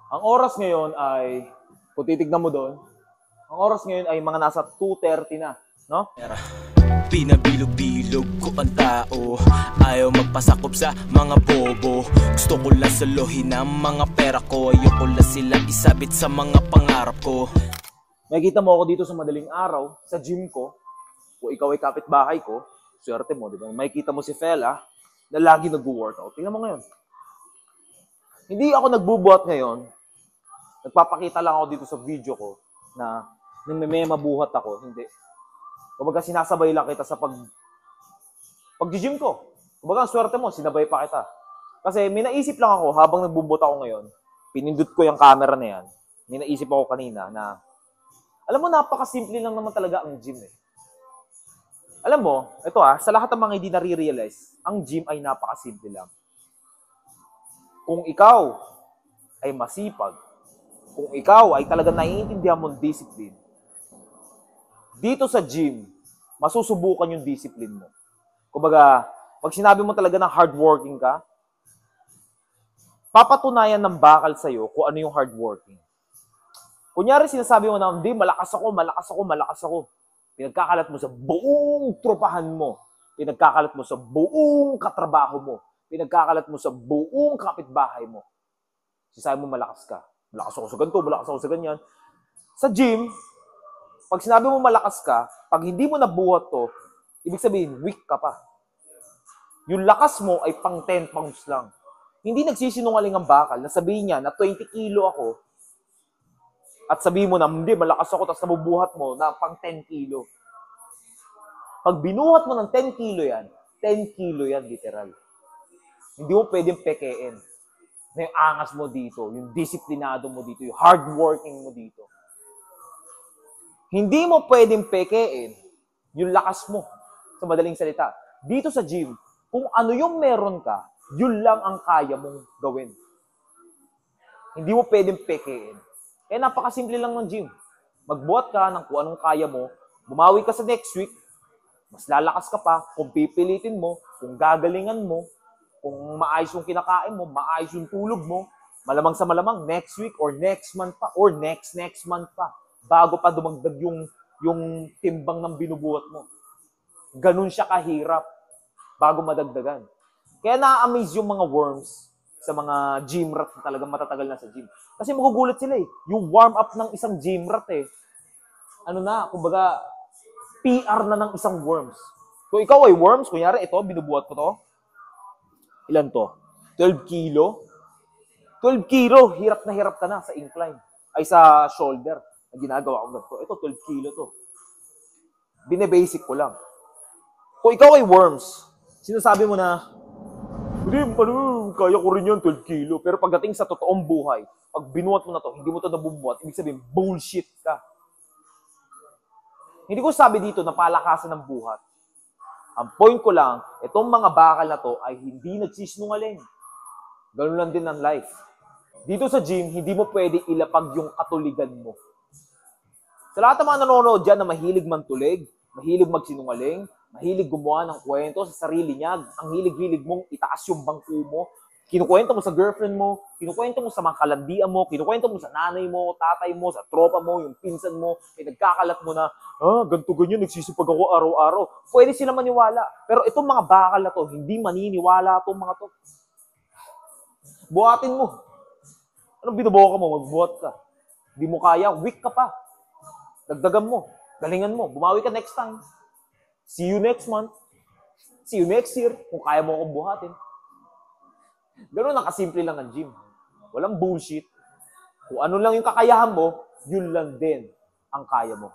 Ang oras ngayon ay, kung titignan mo doon, ang oras ngayon ay mga nasa 2:30 na, no? Pinabilog-bilog ko ang tao, ayaw magpasakop sa mga bobo. Gusto ko lang saluhin ang mga pera ko, ayoko lang sila isabit sa mga pangarap ko. Makikita mo ako dito sa madaling araw, sa gym ko, kung ikaw ay kapitbahay ko, swerte mo, di ba? Makikita mo si Fela na lagi nag-workout. Tingnan mo ngayon. Hindi ako nagbubuhat ngayon. Nagpapakita lang ako dito sa video ko na mabuhat ako. Hindi. Kumbaga sinasabay lang kita sa pag-gym ko. Kumbaga ang swerte mo, sinabay pa kita. Kasi may naisip lang ako habang nagbubuhat ako ngayon, pinindot ko yung camera na yan, may naisip ako kanina na, alam mo, napakasimple lang naman talaga ang gym eh. Alam mo, ito sa lahat ng mga hindi nare-realize, ang gym ay napakasimple lang. Kung ikaw ay masipag, kung ikaw ay talaga naiintindihan mong discipline, dito sa gym, masusubukan yung discipline mo. Kumbaga, pag sinabi mo talaga na hardworking ka, papatunayan ng bakal sa'yo kung ano yung hardworking. Kunyari sinasabi mo na, hindi, malakas ako. Pinagkakalat mo sa buong tropahan mo. Pinagkakalat mo sa buong katrabaho mo. Pinagkakalat mo sa buong kapitbahay mo. Sinasabi mo malakas ka. Malakas ako sa ganito, malakas ako sa ganyan. Sa gym, pag sinabi mo malakas ka, pag hindi mo nabuhat to, ibig sabihin, weak ka pa. Yung lakas mo ay pang 10 pounds lang. Hindi nagsisinungaling ang bakal na sabihin niya na 20 kilo ako at sabihin mo na, hindi, malakas ako, tapos nabubuhat mo na pang 10 kilo. Pag binuhat mo ng 10 kilo yan, 10 kilo yan, literal. Hindi mo pwedeng pekein na yung angas mo dito, yung disiplinado mo dito, yung hardworking mo dito. Hindi mo pwedeng pekein yung lakas mo, sa madaling salita. Dito sa gym, kung ano yung meron ka, yun lang ang kaya mong gawin. Hindi mo pwedeng pekein. Kaya napakasimple lang ng gym. Magbuhat ka ng kung anong kaya mo, bumawi ka sa next week, mas lalakas ka pa, kung pipilitin mo, kung gagalingan mo, kung maayos yung kinakain mo, maayos yung tulog mo, malamang sa malamang, next week or next month pa, or next month pa, bago pa dumagdag yung timbang ng binubuhat mo. Ganun siya kahirap bago madagdagan. Kaya na-amaze yung mga worms sa mga gym rat na talagang matatagal na sa gym. Kasi magugulat sila eh. Yung warm up ng isang gym rat kumbaga, PR na ng isang worms. Kung ikaw ay worms, kunyari ito, binubuhat ko to. Ilan to? 12 kilo? 12 kilo, hirap na hirap ka na sa incline. Ay sa shoulder na ginagawa ko ganito. Ito, 12 kilo to. Bine-basic ko lang. Kung ikaw ay worms, sinasabi mo na, hindi, kaya ko rin yun, 12 kilo. Pero pagdating sa totoong buhay, pag binuhat mo na to, hindi mo to nabubuhat, ibig sabihin, bullshit ka. Hindi ko sabi dito na palakasan ng buhat. Ang point ko lang, itong mga bakal na to ay hindi nagsisinungaling. Ganun lang din ang life. Dito sa gym, hindi mo pwede ilapag yung katuligan mo. Sa lahat ng mga nanonood dyan na mahilig mantulig, mahilig magsinungaling, mahilig gumawa ng kwento sa sarili niya, ang hilig-hilig mong itaas yung bangko mo, kinukwento mo sa girlfriend mo, kinukwento mo sa mga kalandian mo, kinukwento mo sa nanay mo, tatay mo, sa tropa mo, yung pinsan mo, nagkakalat mo na, ganito ganyan, nagsisipag ako araw-araw. Pwede sila maniwala. Pero itong mga bakal na to, hindi maniniwala itong mga to. Buhatin mo. Anong binubuha ka mo? Magbuhat ka. Hindi mo kaya, weak ka pa. Dagdagan mo. Galingan mo. Bumawi ka next time. See you next month. See you next year. Kung kaya mo akong buhatin. Ganun, nakasimple lang ang gym. Walang bullshit. Kung ano lang yung kakayahan mo, yun lang din ang kaya mo.